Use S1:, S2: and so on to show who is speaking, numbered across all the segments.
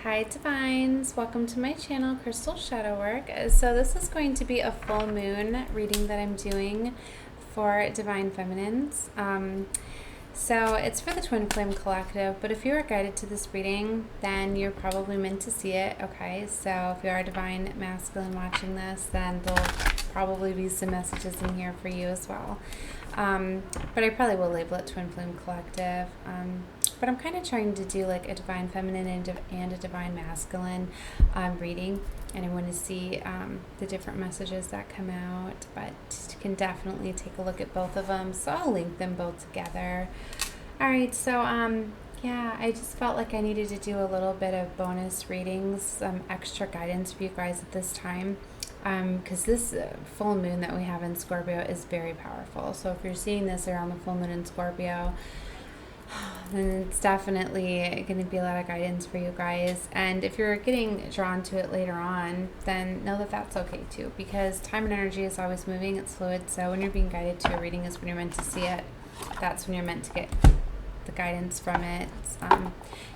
S1: Hi Divines, welcome to my channel, Crystal Shadow Work. So this is going to be a full moon reading that I'm doing for Divine Feminines. So it's for the Twin Flame Collective, but if you are guided to this reading, then you're probably meant to see it, okay? So if you are Divine Masculine watching this, then there'll probably be some messages in here for you as well. But I probably will label it Twin Flame Collective. But I'm kind of trying to do like a Divine Feminine and a Divine Masculine reading. And I want to see the different messages that come out. But you can definitely take a look at both of them. So I'll link them both together. All right, so yeah, I just felt like I needed to do a little bit of bonus readings, some extra guidance for you guys at this time. Because this full moon that we have in Scorpio is very powerful. So if you're seeing this around the full moon in Scorpio, then it's definitely going to be a lot of guidance for you guys. And if you're getting drawn to it later on, then know that that's okay too, because time and energy is always moving, it's fluid. So when you're being guided to a reading is when you're meant to see it. That's when you're meant to get the guidance from it.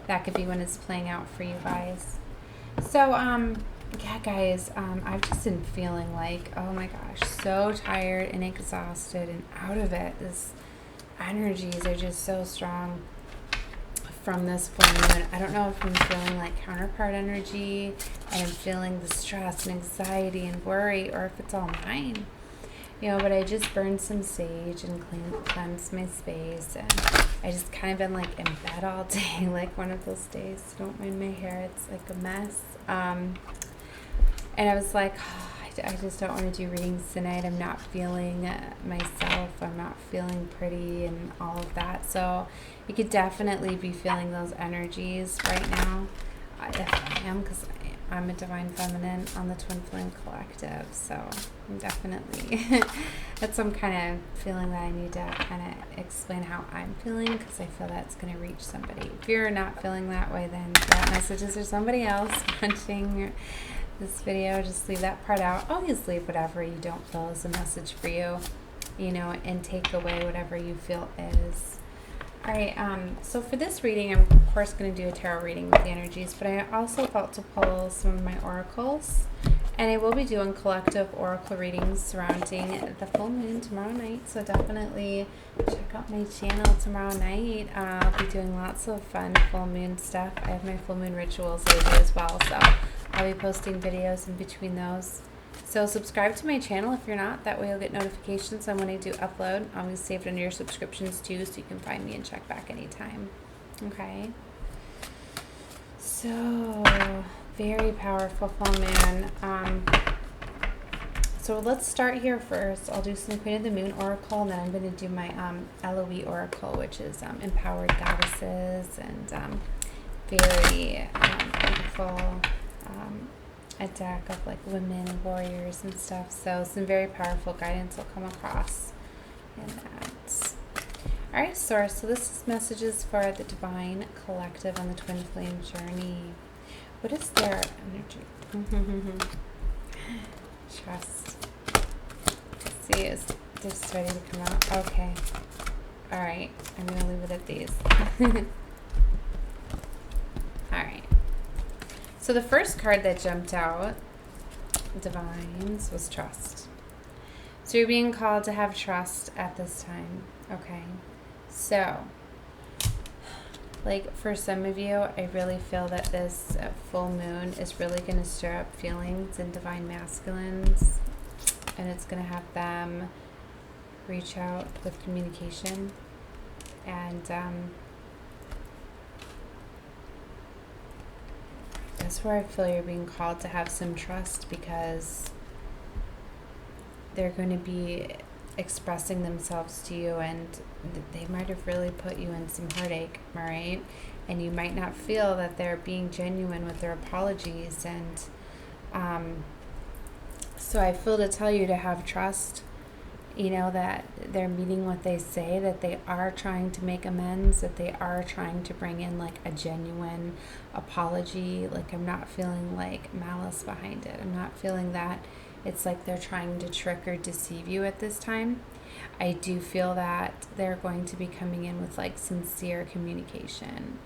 S1: That could be when it's playing out for you guys. So yeah guys, I've just been feeling like, oh my gosh, so tired and exhausted and out of it. This energies are just so strong from this full moon. I don't know if I'm feeling like counterpart energy and I'm feeling the stress and anxiety and worry, or if it's all mine. But I just burned some sage and cleansed my space, and I just kind of been like in bed all day, like one of those days. Don't mind my hair, it's like a mess. And I was like, I just don't want to do readings tonight. I'm not feeling myself. I'm not feeling pretty and all of that. So you could definitely be feeling those energies right now. I am, because I'm a Divine Feminine on the Twin Flame Collective. So I'm definitely, that's some kind of feeling that I need to kind of explain how I'm feeling, because I feel that's going to reach somebody. If you're not feeling that way, then that message is for somebody else watching this video. Just leave that part out. Always leave whatever you don't feel is a message for you, and take away whatever you feel is. All right, so for this reading, I'm of course going to do a tarot reading with the energies, but I also felt to pull some of my oracles, and I will be doing collective oracle readings surrounding the full moon tomorrow night, so definitely check out my channel tomorrow night. I'll be doing lots of fun full moon stuff. I have my full moon rituals that I do as well, so I'll be posting videos in between those. So subscribe to my channel if you're not. That way you'll get notifications on when I do upload. I'll be saved under your subscriptions too, so you can find me and check back anytime. Okay. So, very powerful full moon. So let's start here first. I'll do some Queen of the Moon oracle, and then I'm going to do my LOE oracle, which is empowered goddesses and very beautiful. A deck of like women and warriors and stuff. So some very powerful guidance will come across in that. Alright, Source. So this is messages for the Divine Collective on the Twin Flame journey. What is their energy? Trust. Let's see, is this ready to come out? Okay. Alright, I'm going to leave it at these. Alright. So the first card that jumped out, Divines, was trust. So you're being called to have trust at this time. Okay. So, like for some of you, I really feel that this full moon is really going to stir up feelings in Divine Masculines. And it's going to have them reach out with communication. And, that's where I feel you're being called to have some trust, because they're going to be expressing themselves to you, and they might have really put you in some heartache, all right? And you might not feel that they're being genuine with their apologies. And so I feel to tell you to have trust, that they're meaning what they say, that they are trying to make amends, that they are trying to bring in like a genuine apology. Like, I'm not feeling like malice behind it. I'm not feeling that it's like they're trying to trick or deceive you at this time. I do feel that they're going to be coming in with like sincere communication.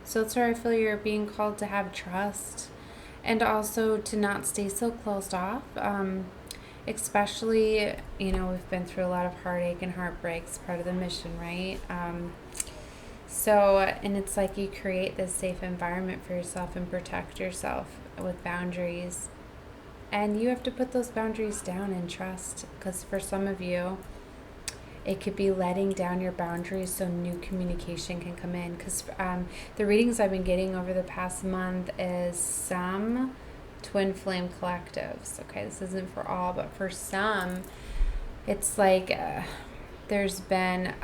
S1: So it's where I feel you're being called to have trust and also to not stay so closed off. Especially, we've been through a lot of heartache and heartbreaks, part of the mission, right? And it's like you create this safe environment for yourself and protect yourself with boundaries. And you have to put those boundaries down and trust, because for some of you, it could be letting down your boundaries so new communication can come in. Because the readings I've been getting over the past month is some twin flame collectives. Okay, this isn't for all, but for some, it's like there's been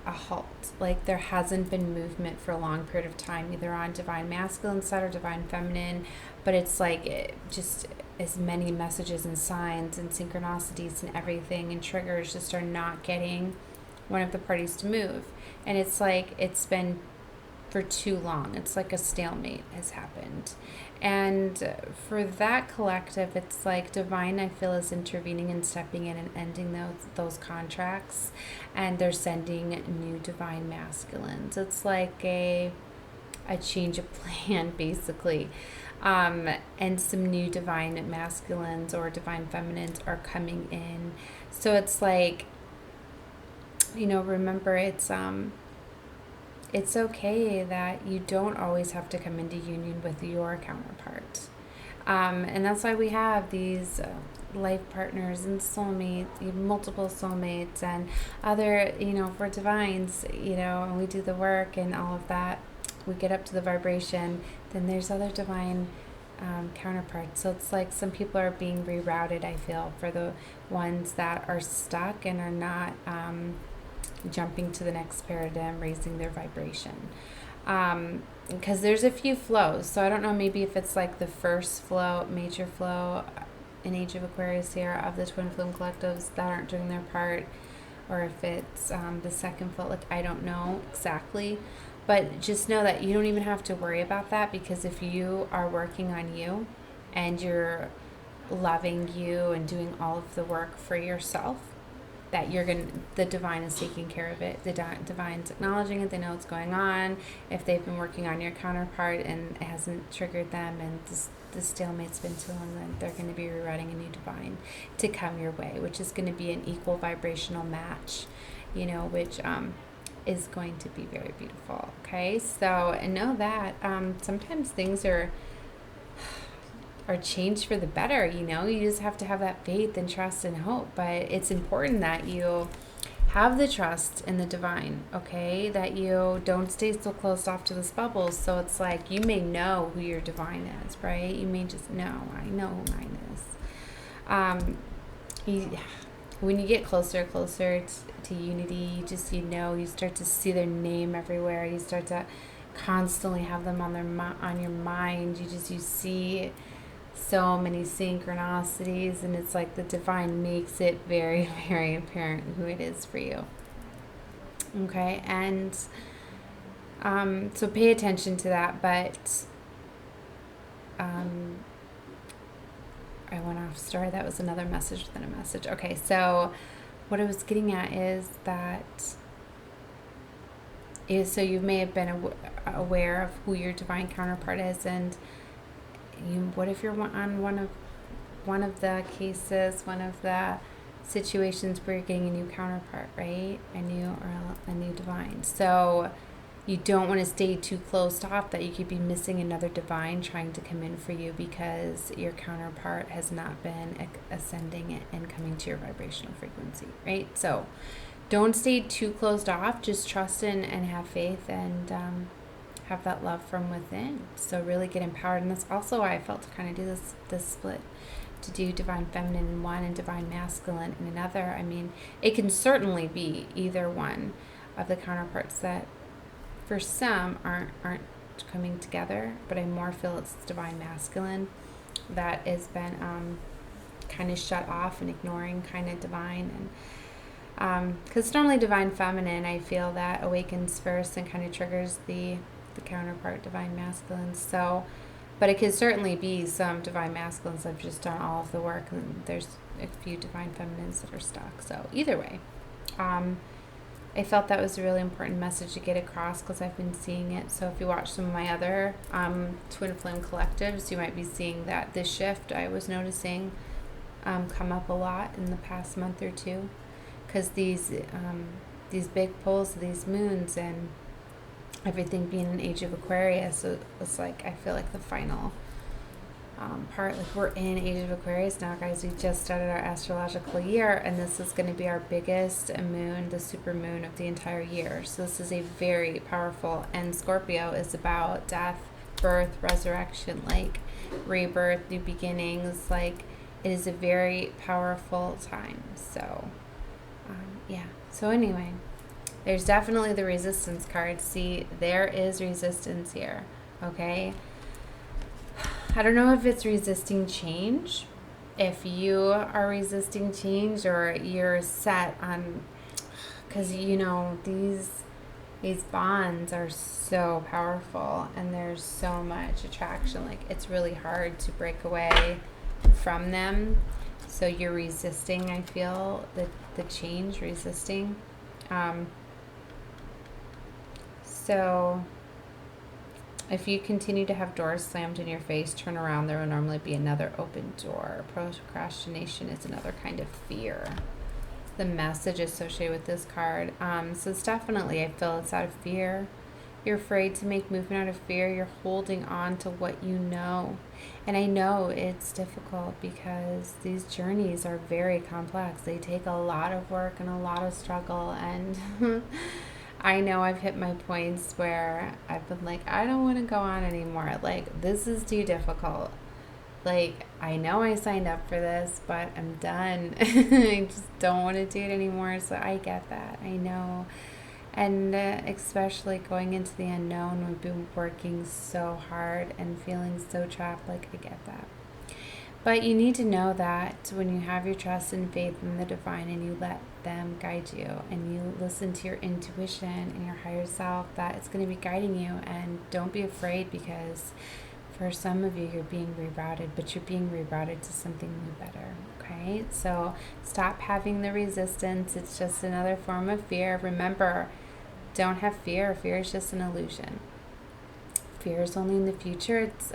S1: a halt. Like there hasn't been movement for a long period of time, either on divine masculine side or divine feminine. But it's like it just as many messages and signs and synchronicities and everything and triggers just are not getting one of the parties to move. And it's like it's been for too long. It's like a stalemate has happened. And for that collective, it's like divine, I feel, is intervening and stepping in and ending those contracts. And they're sending new divine masculines. It's like a change of plan, basically. And some new divine masculines or divine feminines are coming in. So it's like, remember, it's okay that you don't always have to come into union with your counterpart. And that's why we have these life partners and soulmates, multiple soulmates and other, for divines, and we do the work and all of that. We get up to the vibration, then there's other divine counterparts. So it's like some people are being rerouted, I feel, for the ones that are stuck and are not jumping to the next paradigm, raising their vibration. Because there's a few flows. So I don't know, maybe if it's like the first flow, major flow in Age of Aquarius here of the twin flame collectives that aren't doing their part, or if it's the second flow, like I don't know exactly. But just know that you don't even have to worry about that, because if you are working on you and you're loving you and doing all of the work for yourself, that the divine is taking care of it. The divine's acknowledging it. They know what's going on. If they've been working on your counterpart and it hasn't triggered them and the stalemate's been too long, then they're going to be rewriting a new divine to come your way, which is going to be an equal vibrational match, which is going to be very beautiful. Okay, so and know that sometimes things are changed for the better. You just have to have that faith and trust and hope. But it's important that you have the trust in the divine, okay, that you don't stay so closed off to this bubble. So it's like you may know who your divine is, right? You may just know, I know who mine is. When you get closer to unity, you start to see their name everywhere. You start to constantly have them on your mind. You see so many synchronicities, and it's like the divine makes it very, very apparent who it is for you. Okay, and so pay attention to that. But I went off. Sorry, that was another message within a message. Okay, so what I was getting at is that so you may have been aware of who your divine counterpart is, and what if you're on one of the cases, one of the situations where you're getting a new counterpart, right? A new divine. So you don't want to stay too closed off that you could be missing another divine trying to come in for you because your counterpart has not been ascending and coming to your vibrational frequency, right? So don't stay too closed off. Just trust in and have faith and have that love from within. So really get empowered. And that's also why I felt to kind of do this split, to do divine feminine in one and divine masculine in another. I mean, it can certainly be either one of the counterparts that for some aren't coming together, but I more feel it's divine masculine that has been kind of shut off and ignoring kind of divine. And because normally divine feminine, I feel that awakens first and kind of triggers the counterpart divine masculine. So, but it could certainly be some divine masculines that have just done all of the work, and there's a few divine feminines that are stuck. So either way, I felt that was a really important message to get across because I've been seeing it. So if you watch some of my other twin flame collectives, you might be seeing that this shift I was noticing come up a lot in the past month or two, because these big pulls of these moons and everything being an age of Aquarius, so it's like I feel like the final part, like we're in age of Aquarius now, guys. We just started our astrological year, and this is going to be our biggest moon, the super moon of the entire year. So this is a very powerful, and Scorpio is about death, birth, resurrection, like rebirth, new beginnings. Like it is a very powerful time. So yeah, so anyway, there's definitely the resistance card. See, there is resistance here. Okay, I don't know if it's resisting change, if you are resisting change, or you're set on, because you know these bonds are so powerful and there's so much attraction. Like it's really hard to break away from them. So you're resisting, I feel, the change, resisting. So if you continue to have doors slammed in your face, turn around, there will normally be another open door. Procrastination is another kind of fear. The message associated with this card. So it's definitely, I feel it's out of fear. You're afraid to make movement out of fear. You're holding on to what you know. And I know it's difficult because these journeys are very complex. They take a lot of work and a lot of struggle. And I know I've hit my points where I've been like, I don't want to go on anymore. Like, this is too difficult. Like, I know I signed up for this, but I'm done. I just don't want to do it anymore. So I get that. I know. And especially going into the unknown, we've been working so hard and feeling so trapped. Like, I get that. But you need to know that when you have your trust and faith in the divine and you let them guide you and you listen to your intuition and your higher self, that it's going to be guiding you. And don't be afraid, because for some of you, you're being rerouted, but you're being rerouted to something new, better. Okay? So stop having the resistance. It's just another form of fear. Remember, don't have fear. Fear is just an illusion. Fear is only in the future. It's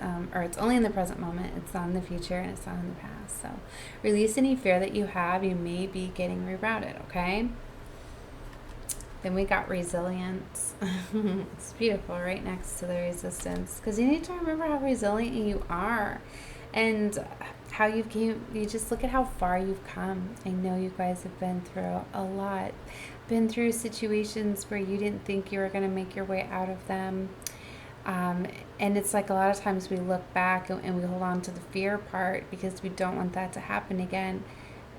S1: only in the present moment. It's not in the future, and it's not in the past. So release any fear that you have. You may be getting rerouted, okay? Then we got resilience. It's beautiful, right next to the resistance, because you need to remember how resilient you are and how you just look at how far you've come. I know you guys have been through a lot, been through situations where you didn't think you were going to make your way out of them. And it's like a lot of times we look back and we hold on to the fear part because we don't want that to happen again.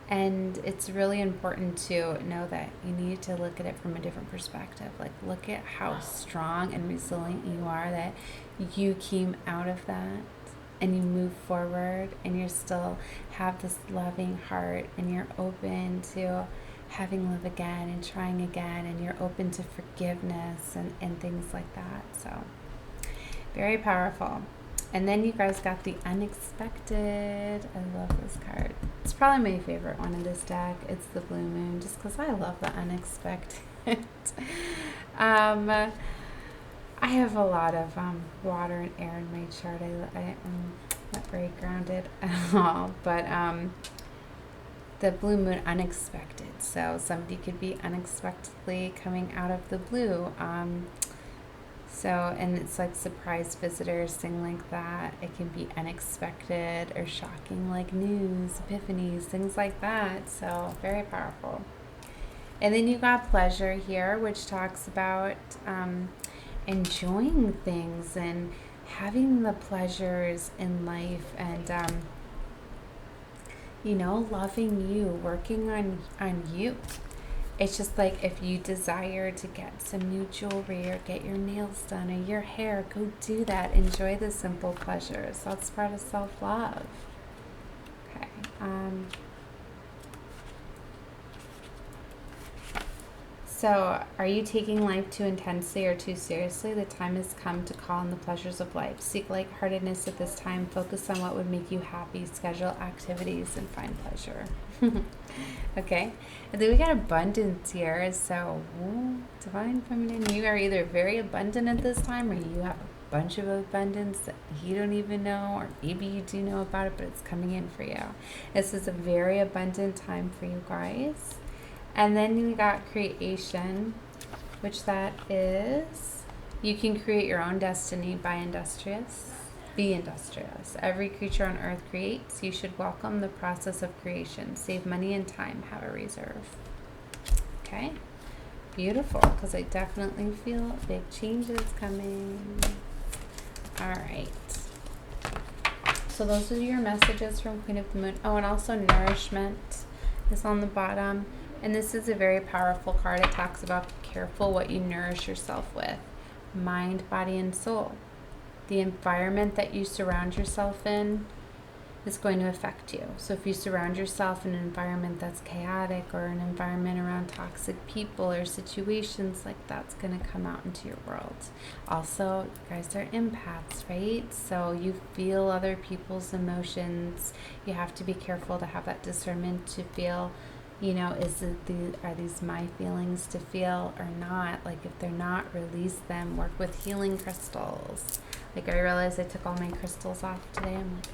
S1: And it's really important to know that you need to look at it from a different perspective. Like, look at how strong and resilient you are, that you came out of that and you move forward and you still have this loving heart and you're open to having love again and trying again, and you're open to forgiveness and things like that. So very powerful. And then you guys got the unexpected. I love this card. It's probably my favorite one in this deck. It's the blue moon, just because I love the unexpected. I have a lot of water and air in my chart. I'm not very grounded at all. But the blue moon, unexpected. So somebody could be unexpectedly coming out of the blue. And it's like surprise visitors, thing like that. It can be unexpected or shocking, like news, epiphanies, things like that. So very powerful. And then you got pleasure here, which talks about enjoying things and having the pleasures in life, and loving you, working on you. It's just like, if you desire to get some new jewelry or get your nails done or your hair, go do that. Enjoy the simple pleasures. That's part of self-love. Okay. So, are you taking life too intensely or too seriously? The time has come to call on the pleasures of life. Seek lightheartedness at this time. Focus on what would make you happy. Schedule activities and find pleasure. Okay. And then we got abundance here. So, divine feminine, you are either very abundant at this time or you have a bunch of abundance that you don't even know, or maybe you do know about it, but it's coming in for you. This is a very abundant time for you guys. And then we got creation, which that is, you can create your own destiny by industrious. Be industrious. Every creature on earth creates. You should welcome the process of creation. Save money and time. Have a reserve. Okay. Beautiful, because I definitely feel big changes coming. All right. So those are your messages from Queen of the Moon. Oh, and also nourishment is on the bottom. And this is a very powerful card. It talks about be careful what you nourish yourself with. Mind, body, and soul. The environment that you surround yourself in is going to affect you. So if you surround yourself in an environment that's chaotic, or an environment around toxic people or situations, like that's going to come out into your world. Also, you guys are empaths, right? So you feel other people's emotions. You have to be careful to have that discernment to feel, you know, are these my feelings to feel or not? Like if they're not, release them. Work with healing crystals. Like I realized I took all my crystals off today. I'm like,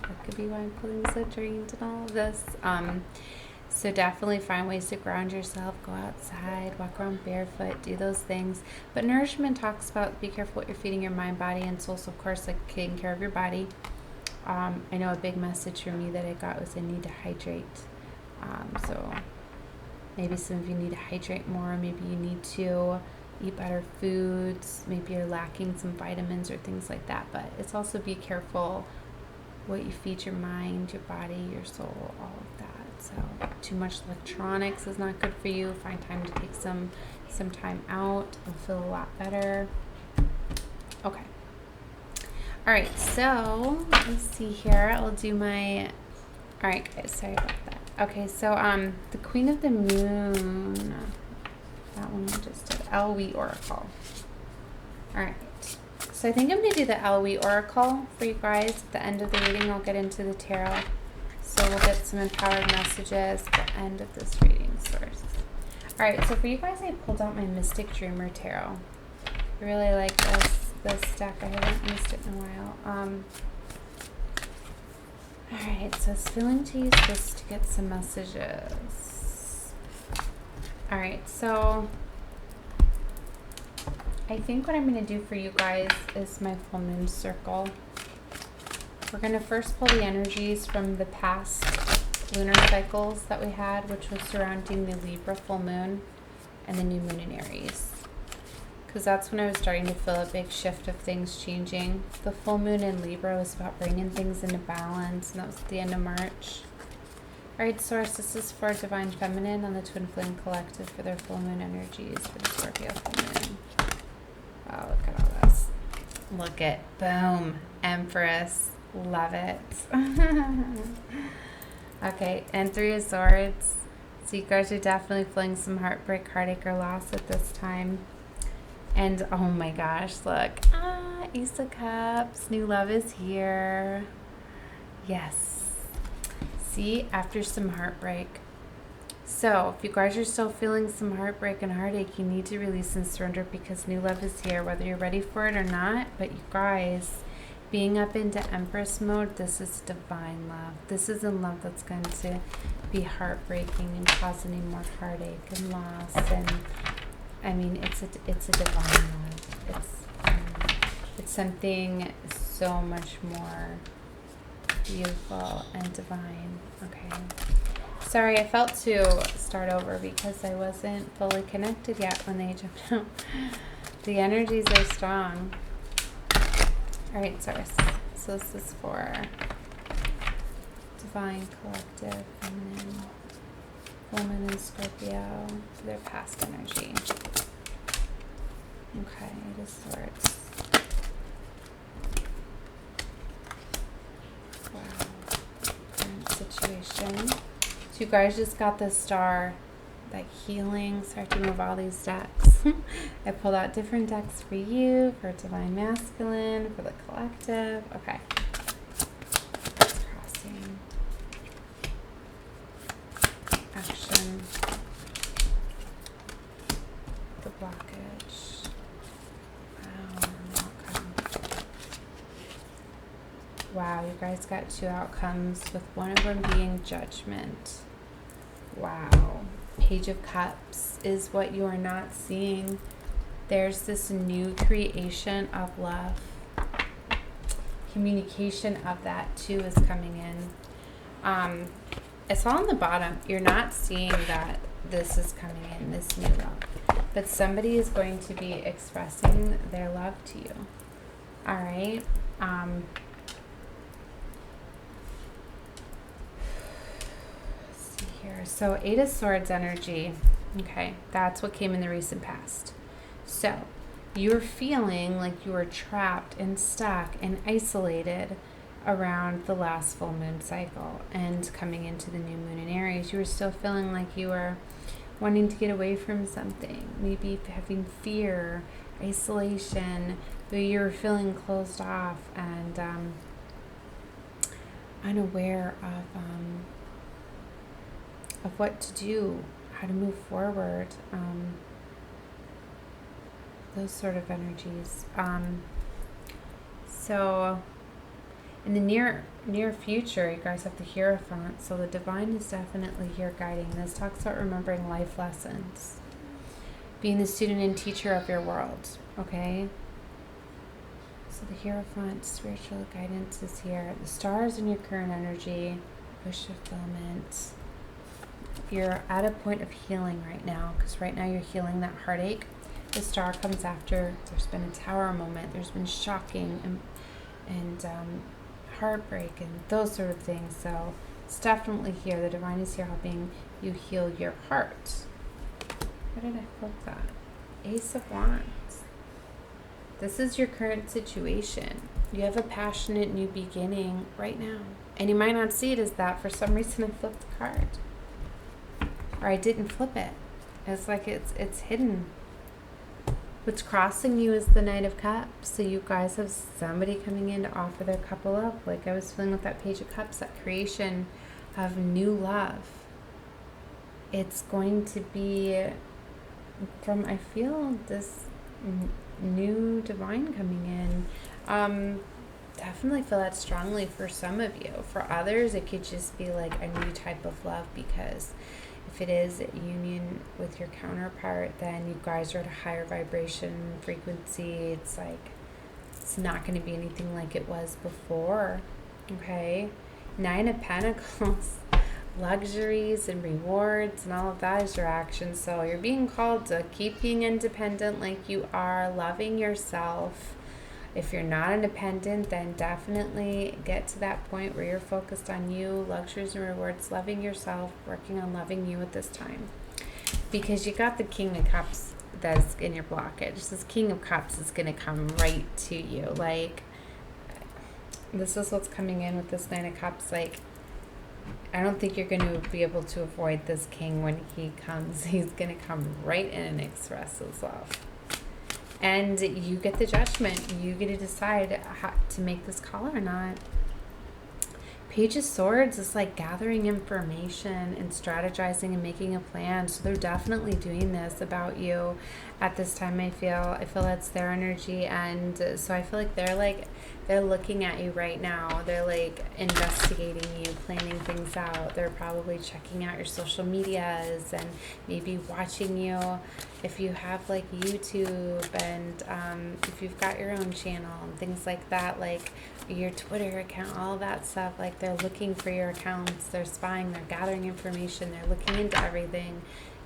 S1: that could be why I'm feeling so drained and all of this. So definitely find ways to ground yourself. Go outside, walk around barefoot, do those things. But nourishment talks about be careful what you're feeding your mind, body, and soul. So of course, like taking care of your body. I know a big message for me that I got was I need to hydrate. So maybe some of you need to hydrate more. Maybe you need to eat better foods. Maybe you're lacking some vitamins or things like that. But it's also be careful what you feed your mind, your body, your soul, all of that. So too much electronics is not good for you. Find time to take some time out. You'll feel a lot better. Okay. All right. So let's see here. I'll do my. All right, guys. Sorry about that. Okay. So the Queen of the Moon. That one we just did. LW Oracle. All right. So I think I'm going to do the LW Oracle for you guys. At the end of the reading, I'll get into the tarot. So we'll get some empowered messages at the end of this reading source. All right, so for you guys, I pulled out my Mystic Dreamer Tarot. I really like this deck. I haven't used it in a while. All right, so I was feeling to use this to get some messages. All right, so I think what I'm going to do for you guys is my full moon circle. We're going to first pull the energies from the past lunar cycles that we had, which was surrounding the Libra full moon and the new moon in Aries. Because that's when I was starting to feel a big shift of things changing. The full moon in Libra was about bringing things into balance, and that was at the end of March. All right, Source, this is for Divine Feminine on the Twin Flame Collective for their full moon energies for the Scorpio full moon. Wow, look at all this. Look at, boom, Empress. Love it. Okay, and Three of Swords. So you guys are definitely feeling some heartbreak, heartache, or loss at this time. And oh my gosh, look. Ace of Cups. New love is here. Yes. See, after some heartbreak. So if you guys are still feeling some heartbreak and heartache, you need to release and surrender because new love is here, whether you're ready for it or not. But you guys, being up into Empress mode, this is divine love. This is a love that's going to be heartbreaking and causing more heartache and loss. And I mean, it's a divine love. It's something so much more beautiful and divine. Okay. Sorry, I felt to start over because I wasn't fully connected yet when they jumped out. The energies are strong. All right, Source. So this is for Divine Collective, Feminine, Woman, and Scorpio for their past energy. Okay, it is Swords. Wow. Current situation. So you guys just got the Star that healing. Start to move all these decks. I pulled out different decks for you, for divine masculine, for the collective. Okay. Crossing. Action. The blockage. Wow, outcome. Wow, you guys got 2 outcomes, with one of them being judgment. Wow. Page of Cups is what you are not seeing. There's this new creation of love. Communication of that too is coming in. It's all on the bottom. You're not seeing that this is coming in, this new love. But somebody is going to be expressing their love to you. All right. Here. So 8 of Swords energy. Okay, that's what came in the recent past. So you're feeling like you were trapped and stuck and isolated around the last full moon cycle and coming into the new moon in Aries. You were still feeling like you were wanting to get away from something, maybe having fear, isolation, but you were feeling closed off and unaware of what to do, how to move forward, those sort of energies. So in the near future, you guys have the Hierophant, so the divine is definitely here guiding. This talks about remembering life lessons, being the student and teacher of your world, okay? So the Hierophant, spiritual guidance is here. The stars in your current energy, wish fulfillment. You're at a point of healing right now, because right now you're healing that heartache. The star comes after there's been a tower moment, there's been shocking and heartbreak and those sort of things. So it's definitely here. The divine is here helping you heal your heart. Why did I flip that? Ace of Wands. This is your current situation. You have a passionate new beginning right now. And you might not see it as that. For some reason I flipped the card. Or I didn't flip it. It's like it's hidden. What's crossing you is the Knight of Cups. So you guys have somebody coming in to offer their cup of love. Like I was feeling with that Page of Cups, that creation of new love. It's going to be from, I feel, this new divine coming in. Definitely feel that strongly for some of you. For others, it could just be like a new type of love, because if it is a union with your counterpart, then you guys are at a higher vibration frequency. It's like, it's not going to be anything like it was before. Okay? 9 of Pentacles, luxuries and rewards and all of that is your action. So you're being called to keep being independent like you are, loving yourself. If you're not independent, then definitely get to that point where you're focused on you, luxuries and rewards, loving yourself, working on loving you at this time. Because you got the King of Cups that's in your blockage. This King of Cups is going to come right to you. Like, this is what's coming in with this Nine of Cups. Like, I don't think you're going to be able to avoid this king when he comes. He's going to come right in and express his love. And you get the judgment. You get to decide how to make this call or not. Page of Swords is like gathering information and strategizing and making a plan. So they're definitely doing this about you at this time. I feel that's their energy. And so I feel like they're looking at you right now. They're like investigating you, planning things out. They're probably checking out your social medias and maybe watching you if you have like YouTube, and if you've got your own channel and things like that, like your Twitter account, all of that stuff. Like, they're looking for your accounts, they're spying, they're gathering information, they're looking into everything.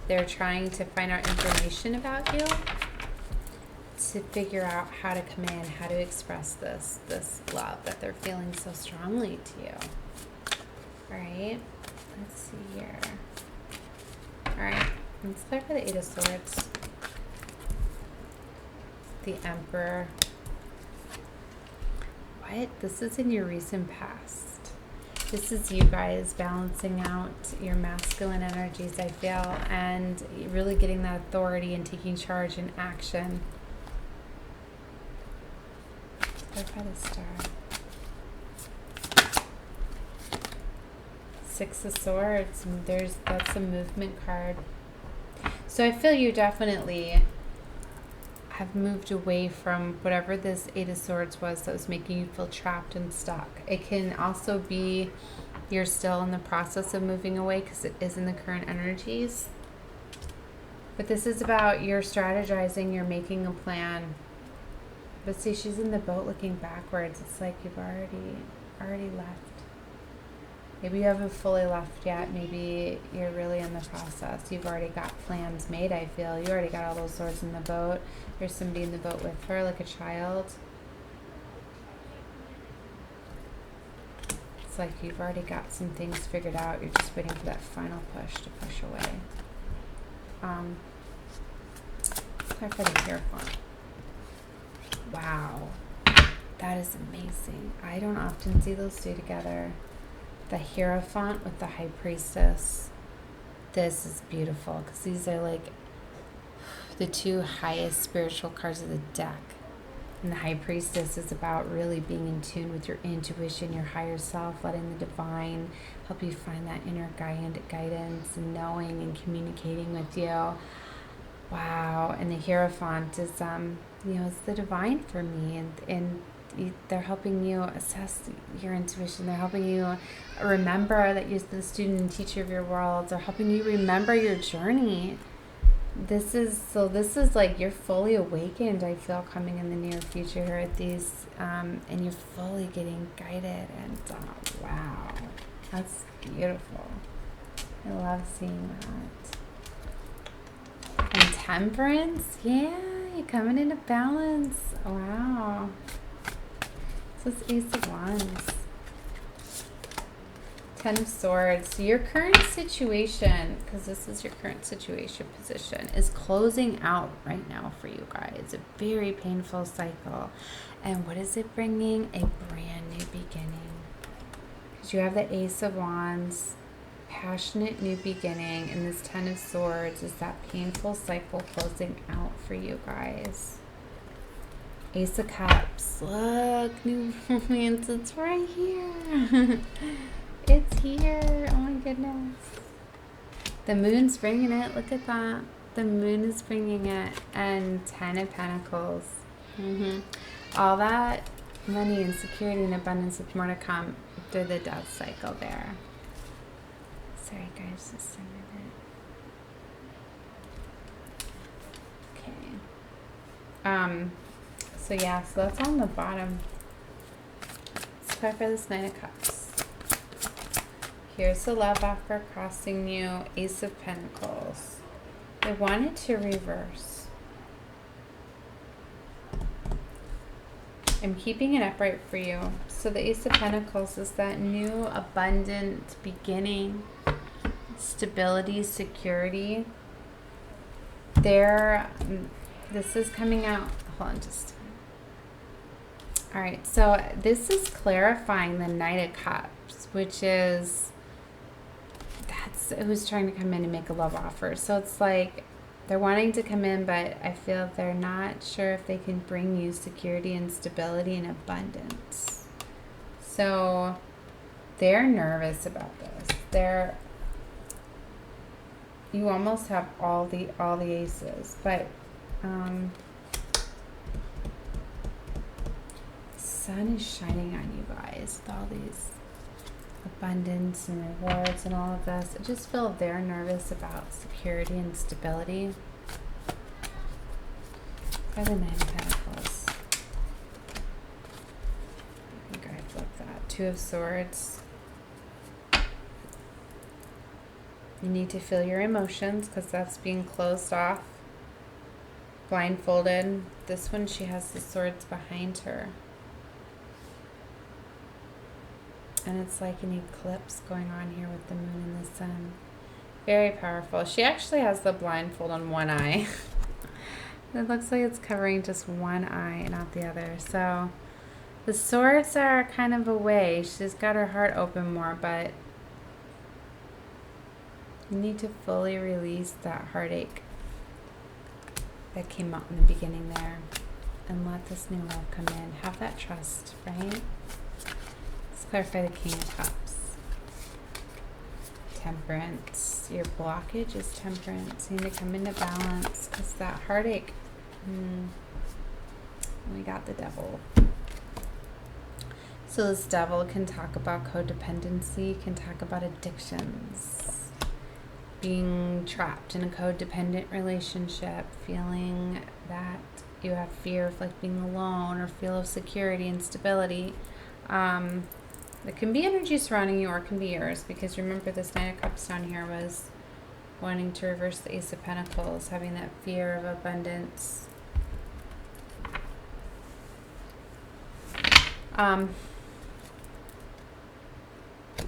S1: They're trying to find out information about you to figure out how to come in, how to express this love that they're feeling so strongly to you. All right, let's see here. All right, let's play for the Eight of Swords. The Emperor. What? This is in your recent past. This is you guys balancing out your masculine energies, I feel, and really getting that authority and taking charge and action. Clarify the star. Six of Swords. That's a movement card. So I feel you definitely have moved away from whatever this Eight of Swords was that was making you feel trapped and stuck. It can also be you're still in the process of moving away because it is in the current energies. But this is about you're strategizing, you're making a plan. But see, she's in the boat looking backwards. It's like you've already left. Maybe you haven't fully left yet. Maybe you're really in the process. You've already got plans made, I feel. You already got all those swords in the boat. There's somebody in the boat with her, like a child. It's like you've already got some things figured out. You're just waiting for that final push to push away. Sorry for the Hierophant. Wow. That is amazing. I don't often see those two together. The Hierophant with the High Priestess. This is beautiful because these are like the two highest spiritual cards of the deck. And the High Priestess is about really being in tune with your intuition, your higher self, letting the divine help you find that inner guidance and knowing and communicating with you. Wow. And the Hierophant is, it's the divine for me. And they're helping you assess your intuition. They're helping you remember that you're the student and teacher of your world. They're helping you remember your journey. This is like you're fully awakened, I feel, coming in the near future here at these, and you're fully getting guided. And wow, that's beautiful. I love seeing that. And Temperance, yeah, you're coming into balance. Wow. This Ace of Wands. Ten of Swords. So your current situation, because this is your current situation position, is closing out right now for you guys. A very painful cycle. And what is it bringing? A brand new beginning. Because you have the Ace of Wands, passionate new beginning, and this Ten of Swords is that painful cycle closing out for you guys. Ace of Cups. Look, new romance. It's right here. It's here. Oh my goodness. The moon's bringing it. Look at that. The moon is bringing it. And Ten of Pentacles. All that money and security and abundance with more to come through the death cycle there. Sorry guys, just a minute. Okay. So yeah, so that's on the bottom. Let's try for this Nine of Cups. Here's the love offer crossing you, Ace of Pentacles. I want it to reverse. I'm keeping it upright for you. So the Ace of Pentacles is that new, abundant beginning, stability, security. This is coming out. Hold on just. All right, so this is clarifying the Knight of Cups, which is who's trying to come in and make a love offer. So it's like they're wanting to come in, but I feel they're not sure if they can bring you security and stability and abundance. So they're nervous about this. You almost have all the aces, but sun is shining on you guys with all these abundance and rewards and all of this. I just feel they're nervous about security and stability. By the Nine of Pentacles. I think I flipped that. Two of Swords. You need to feel your emotions because that's being closed off. Blindfolded. This one, she has the swords behind her. And it's like an eclipse going on here with the moon and the sun. Very powerful. She actually has the blindfold on one eye. It looks like it's covering just one eye and not the other. So The swords are kind of away. She's got her heart open more, but you need to fully release that heartache that came out in the beginning there and let this new love come in. Have that trust, right? Let's clarify the King of Cups. Temperance. Your blockage is temperance. You need to come into balance because that heartache. We got the Devil. So this Devil can talk about codependency, can talk about addictions, being trapped in a codependent relationship, feeling that you have fear of like being alone or feel of security and stability. It can be energy surrounding you or it can be yours, because remember this Knight of Cups down here was wanting to reverse the Ace of Pentacles, having that fear of abundance.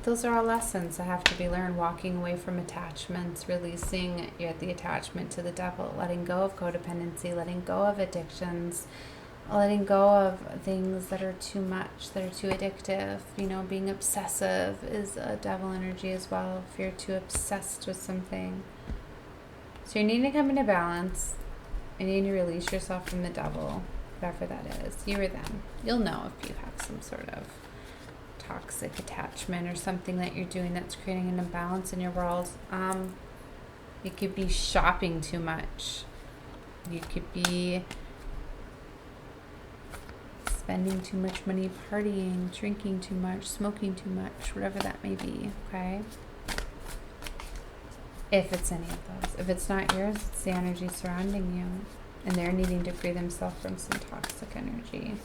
S1: Those are all lessons that have to be learned. Walking away from attachments, releasing the attachment to the Devil, letting go of codependency, letting go of addictions, letting go of things that are too much, that are too addictive. You know, being obsessive is a Devil energy as well, if you're too obsessed with something. So you need to come into balance. You need to release yourself from the Devil, whatever that is, you or them. You'll know if you have some sort of toxic attachment or something that you're doing that's creating an imbalance in your world. It could be shopping too much. You could be spending too much money partying, drinking too much, smoking too much, whatever that may be, okay? If it's any of those. If it's not yours, it's the energy surrounding you. And they're needing to free themselves from some toxic energy.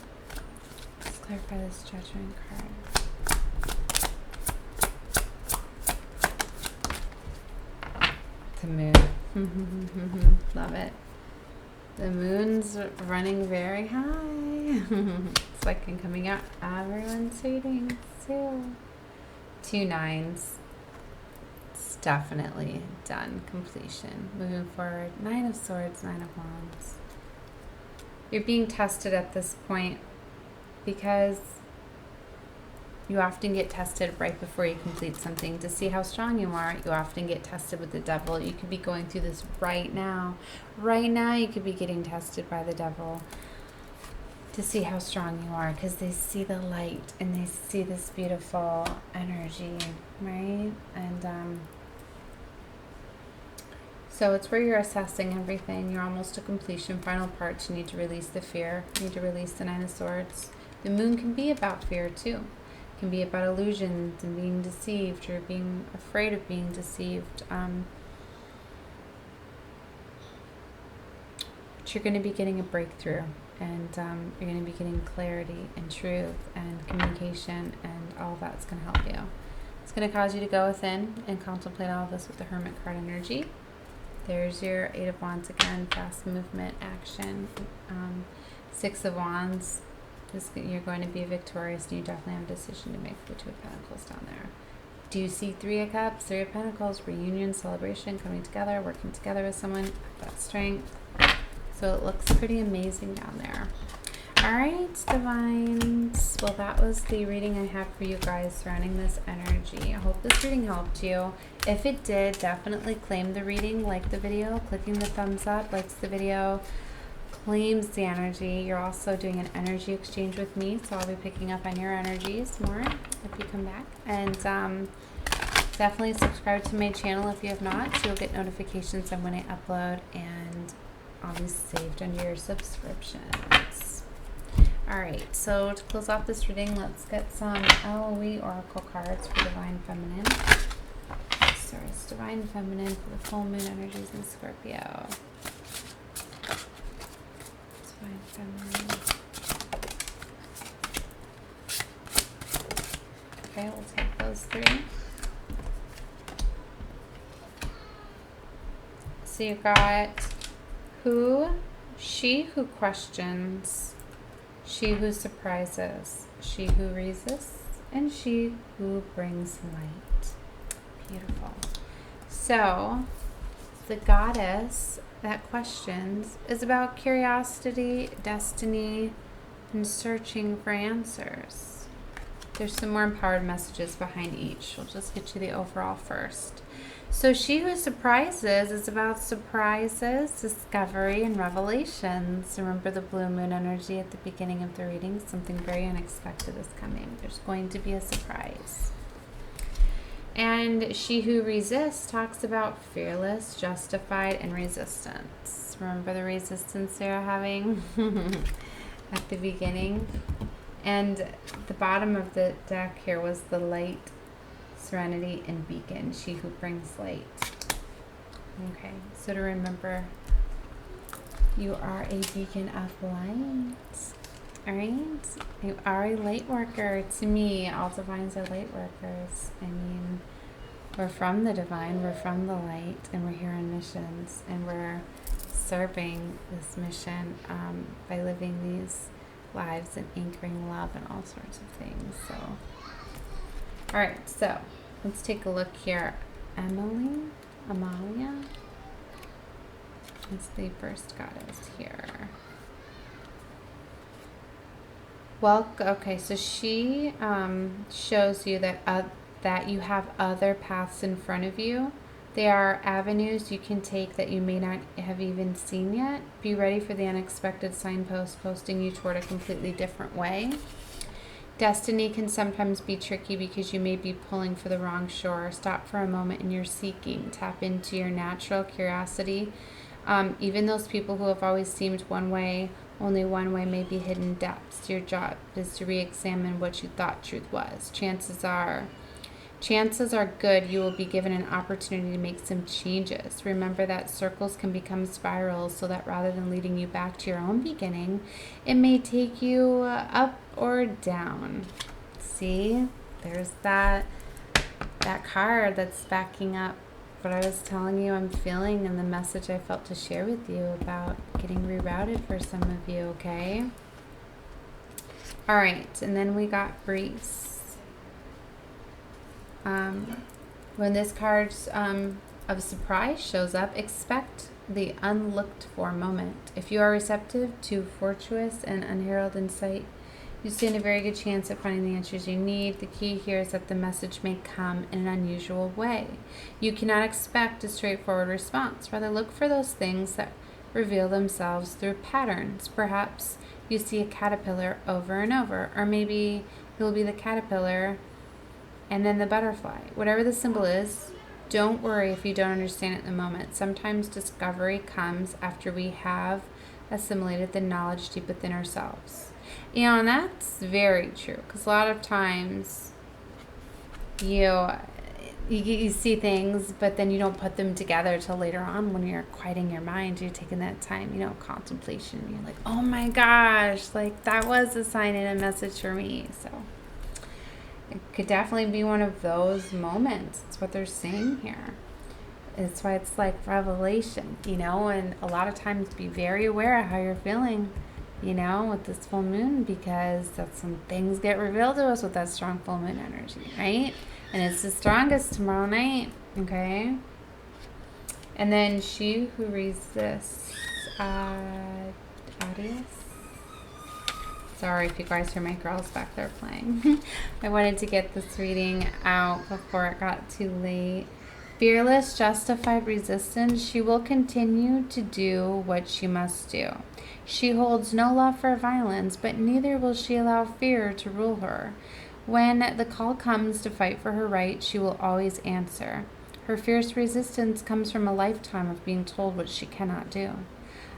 S1: Let's clarify this Judgment card. The Moon. Love it. The Moon's running very high. It's like I'm coming out everyone's readings too. 2 9s. It's definitely done. Completion. Moving forward. 9 of Swords, 9 of Wands. You're being tested at this point because you often get tested right before you complete something to see how strong you are. You often get tested with the Devil. You could be going through this right now. Right now you could be getting tested by the Devil to see how strong you are, because they see the light and they see this beautiful energy, right? And so it's where you're assessing everything. You're almost to completion. Final parts. You need to release the fear. You need to release the 9 of Swords. The Moon can be about fear too. Can be about illusions and being deceived or being afraid of being deceived. But you're going to be getting a breakthrough, and you're going to be getting clarity and truth and communication, and all that's going to help you. It's going to cause you to go within and contemplate all of this with the Hermit card energy. There's your 8 of Wands again, fast movement, action. 6 of Wands. You're going to be victorious, and you definitely have a decision to make for the 2 of Pentacles down there. Do you see 3 of Cups, 3 of Pentacles, reunion, celebration, coming together, working together with someone, that strength. So it looks pretty amazing down there. All right, Divines. Well, that was the reading I have for you guys surrounding this energy. I hope this reading helped you. If it did, definitely claim the reading, like the video, clicking the thumbs up, likes the video, claims the energy. You're also doing an energy exchange with me, so I'll be picking up on your energies more if you come back. And definitely subscribe to my channel if you have not, so you'll get notifications on when I upload, and I'll be saved under your subscriptions. Alright, so to close off this reading, let's get some LOE Oracle cards for Divine Feminine. Sorry, it's Divine Feminine for the full moon energies in Scorpio. Feminine. Okay, we'll take those 3. So you got who, she who questions, she who surprises, she who resists, and she who brings light. Beautiful. So the Goddess that questions is about curiosity, destiny, and searching for answers. There's some more empowered messages behind each. We'll just get you the overall first. So she who surprises is about surprises, discovery, and revelations. Remember the blue moon energy at the beginning of the reading? Something very unexpected is coming. There's going to be a surprise. And she who resists talks about fearless, justified, and resistance. Remember the resistance they're having at the beginning? And the bottom of the deck here was the light, serenity, and beacon. She who brings light. Okay, so to remember, you are a beacon of light. All right, you are a light worker. To me, all divines are light workers. I mean, we're from the divine, we're from the light, and we're here on missions, and we're serving this mission by living these lives and anchoring love and all sorts of things. So, all right, so let's take a look here. Amalia is the first goddess here. Well, okay, so she shows you that you have other paths in front of you. There are avenues you can take that you may not have even seen yet. Be ready for the unexpected signpost posting you toward a completely different way. Destiny can sometimes be tricky because you may be pulling for the wrong shore. Stop for a moment in your seeking. Tap into your natural curiosity. Even those people who have always seemed one way, only one way may be hidden depths. Your job is to re-examine what you thought truth was. Chances are good you will be given an opportunity to make some changes. Remember that circles can become spirals, so that rather than leading you back to your own beginning, it may take you up or down. See, there's that card that's backing up what I was telling you I'm feeling and the message I felt to share with you about getting rerouted for some of you, okay? All right, and then we got Breeze. When this card of surprise shows up, expect the unlooked for moment. If you are receptive to fortuitous and unheralded insight, you stand a very good chance at finding the answers you need. The key here is that the message may come in an unusual way. You cannot expect a straightforward response. Rather, look for those things that reveal themselves through patterns. Perhaps you see a caterpillar over and over, or maybe you'll be the caterpillar and then the butterfly. Whatever the symbol is, don't worry if you don't understand it in the moment. Sometimes discovery comes after we have assimilated the knowledge deep within ourselves. You know, and that's very true, because a lot of times you see things, but then you don't put them together till later on when you're quieting your mind. You're taking that time, contemplation. You're like, oh my gosh, like that was a sign and a message for me. So it could definitely be one of those moments. It's what they're saying here. It's why it's like revelation, and a lot of times be very aware of how you're feeling, with this full moon, because that's when things get revealed to us with that strong full moon energy, right? And it's the strongest tomorrow night, okay? And then she who resists, Aries. Sorry if you guys hear my girls back there playing. I wanted to get this reading out before it got too late. Fearless, justified resistance. She will continue to do what she must do. She holds no love for violence, but neither will she allow fear to rule her. When the call comes to fight for her right, she will always answer. Her fierce resistance comes from a lifetime of being told what she cannot do.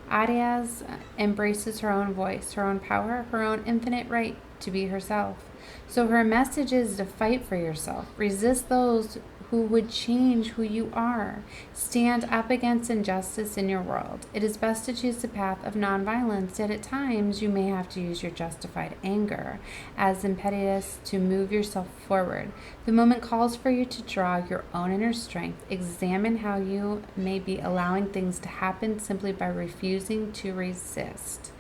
S1: Aries embraces her own voice, her own power, her own infinite right to be herself. So her message is to fight for yourself. Resist those who would change who you are. Stand up against injustice in your world. It is best to choose the path of nonviolence, yet at times you may have to use your justified anger as impetus to move yourself forward. The moment calls for you to draw your own inner strength. Examine how you may be allowing things to happen simply by refusing to resist.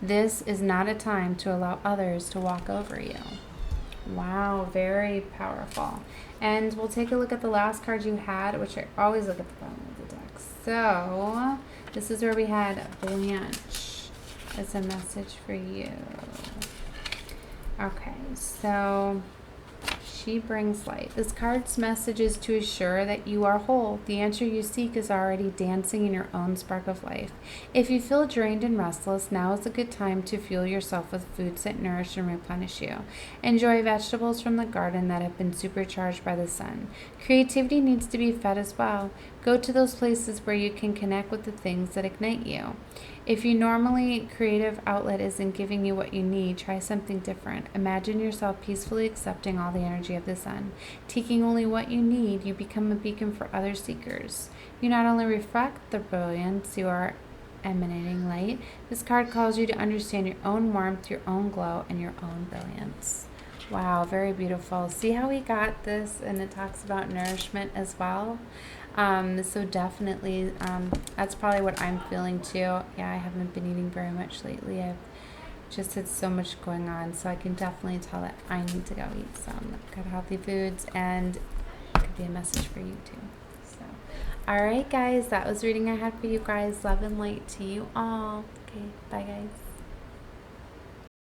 S1: This is not a time to allow others to walk over you. Wow, very powerful. And we'll take a look at the last card you had, which I always look at the bottom of the deck. So this is where we had Blanche as a message for you. Okay, so she brings light. This card's message is to assure that you are whole. The answer you seek is already dancing in your own spark of life. If you feel drained and restless, now is a good time to fuel yourself with foods that nourish and replenish you. Enjoy vegetables from the garden that have been supercharged by the sun. Creativity needs to be fed as well. Go to those places where you can connect with the things that ignite you. If your normally creative outlet isn't giving you what you need, try something different. Imagine yourself peacefully accepting all the energy of the sun. Taking only what you need, you become a beacon for other seekers. You not only reflect the brilliance you are emanating light, this card calls you to understand your own warmth, your own glow, and your own brilliance. Wow, very beautiful. See how we got this, and it talks about nourishment as well. So definitely, that's probably what I'm feeling too. Yeah, I haven't been eating very much lately. I've just had so much going on, so I can definitely tell that I need to go eat some good healthy foods, and it could be a message for you too. So, all right, guys, that was reading I had for you guys. Love and light to you all. Okay, bye, guys.